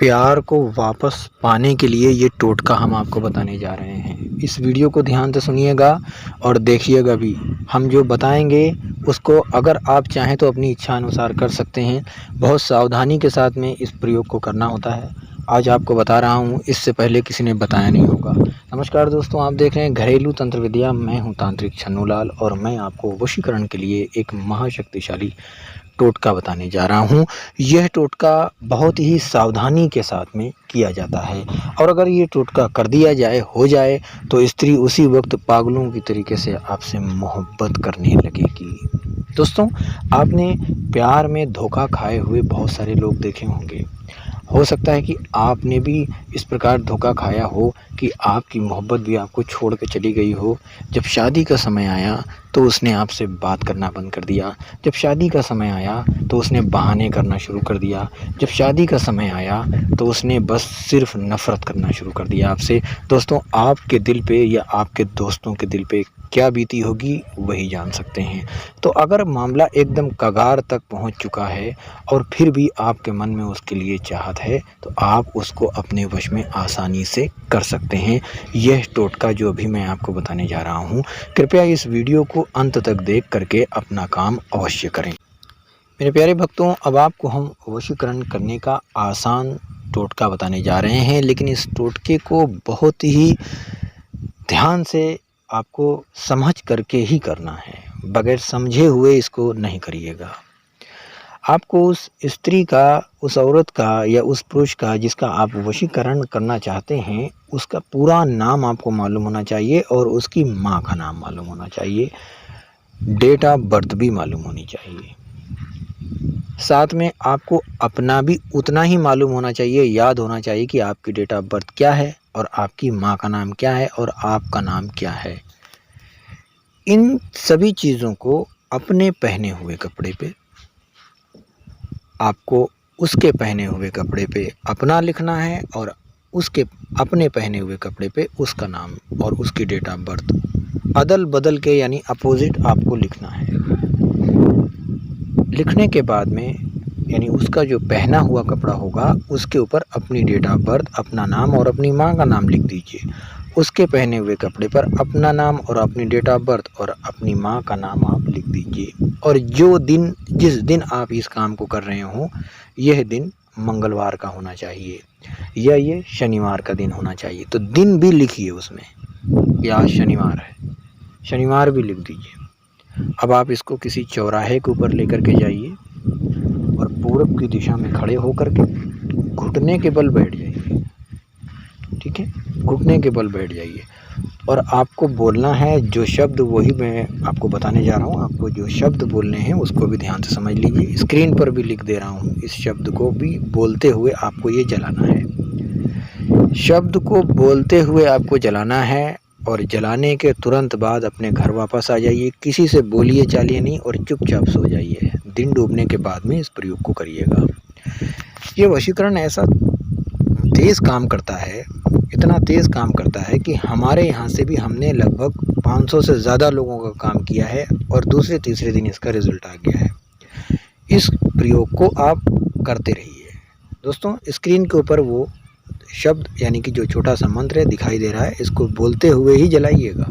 प्यार को वापस पाने के लिए ये टोटका हम आपको बताने जा रहे हैं। इस वीडियो को ध्यान से सुनिएगा और देखिएगा भी। हम जो बताएंगे उसको अगर आप चाहें तो अपनी इच्छा अनुसार कर सकते हैं। बहुत सावधानी के साथ में इस प्रयोग को करना होता है। आज आपको बता रहा हूँ, इससे पहले किसी ने बताया नहीं होगा। नमस्कार दोस्तों, आप देख रहे हैं घरेलू तंत्र विद्या। मैं हूँ तांत्रिक छन्नूलाल और मैं आपको वशीकरण के लिए एक महाशक्तिशाली टोटका बताने जा रहा हूँ। यह टोटका बहुत ही सावधानी के साथ में किया जाता है और अगर ये टोटका कर दिया जाए, हो जाए, तो स्त्री उसी वक्त पागलों की तरीके से आपसे मोहब्बत करने लगेगी। दोस्तों, आपने प्यार में धोखा खाए हुए बहुत सारे लोग देखे होंगे। हो सकता है कि आपने भी इस प्रकार धोखा खाया हो कि आपकी मोहब्बत भी आपको छोड़ कर चली गई हो। जब शादी का समय आया तो उसने आपसे बात करना बंद कर दिया। जब शादी का समय आया तो उसने बहाने करना शुरू कर दिया। जब शादी का समय आया तो उसने बस सिर्फ नफ़रत करना शुरू कर दिया आपसे। दोस्तों, आपके दिल पे या आपके दोस्तों के दिल पे क्या बीती होगी वही जान सकते हैं। तो अगर मामला एकदम कगार तक पहुंच चुका है और फिर भी आपके मन में उसके लिए चाहत है, तो आप उसको अपने वश में आसानी से कर सकते हैं। यह टोटका जो अभी मैं आपको बताने जा रहा हूं, कृपया इस वीडियो को अंत तक देख करके अपना काम अवश्य करें। मेरे प्यारे भक्तों, अब आपको हम वशीकरण करने का आसान टोटका बताने जा रहे हैं, लेकिन इस टोटके को बहुत ही ध्यान से आपको समझ करके ही करना है। बगैर समझे हुए इसको नहीं करिएगा। आपको उस स्त्री का, उस औरत का या उस पुरुष का जिसका आप वशीकरण करना चाहते हैं, उसका पूरा नाम आपको मालूम होना चाहिए और उसकी माँ का नाम मालूम होना चाहिए। डेट ऑफ बर्थ भी मालूम होनी चाहिए। साथ में आपको अपना भी उतना ही मालूम होना चाहिए, याद होना चाहिए कि आपकी डेट ऑफ बर्थ क्या है और आपकी माँ का नाम क्या है और आपका नाम क्या है। इन सभी चीज़ों को अपने पहने हुए कपड़े पे, आपको उसके पहने हुए कपड़े पे अपना लिखना है और उसके अपने पहने हुए कपड़े पे उसका नाम और उसकी डेट ऑफ बर्थ अदल बदल के यानी अपोजिट आपको लिखना है। लिखने के बाद में यानी उसका जो पहना हुआ कपड़ा होगा उसके ऊपर अपनी डेट ऑफ बर्थ, अपना नाम और अपनी माँ का नाम लिख दीजिए। उसके पहने हुए कपड़े पर अपना नाम और अपनी डेट ऑफ बर्थ और अपनी माँ का नाम आप लिख दीजिए। और जिस दिन आप इस काम को कर रहे हो, यह दिन मंगलवार का होना चाहिए या ये शनिवार का दिन होना चाहिए। तो दिन भी लिखिए उसमें, या आज शनिवार है, शनिवार भी लिख दीजिए। अब आप इसको किसी चौराहे के ऊपर लेकर के जाइए और पूरब की दिशा में खड़े होकर के घुटने के बल बैठ जाइए। ठीक है, घुटने के बल बैठ जाइए और आपको बोलना है जो शब्द, वही मैं आपको बताने जा रहा हूँ। आपको जो शब्द बोलने हैं उसको भी ध्यान से समझ लीजिए। स्क्रीन पर भी लिख दे रहा हूँ। इस शब्द को भी बोलते हुए आपको ये जलाना है। शब्द को बोलते हुए आपको जलाना है और जलाने के तुरंत बाद अपने घर वापस आ जाइए। किसी से बोलिए चालिए नहीं और चुपचाप सो जाइए। दिन डूबने के बाद में इस प्रयोग को करिएगा। ये वशीकरण ऐसा तेज़ काम करता है, इतना तेज़ काम करता है कि हमारे यहाँ से भी हमने लगभग 500 से ज़्यादा लोगों का काम किया है और दूसरे तीसरे दिन इसका रिज़ल्ट आ गया है। इस प्रयोग को आप करते रहिए। दोस्तों, स्क्रीन के ऊपर वो शब्द यानी कि जो छोटा सा मंत्र है दिखाई दे रहा है, इसको बोलते हुए ही जलाइएगा।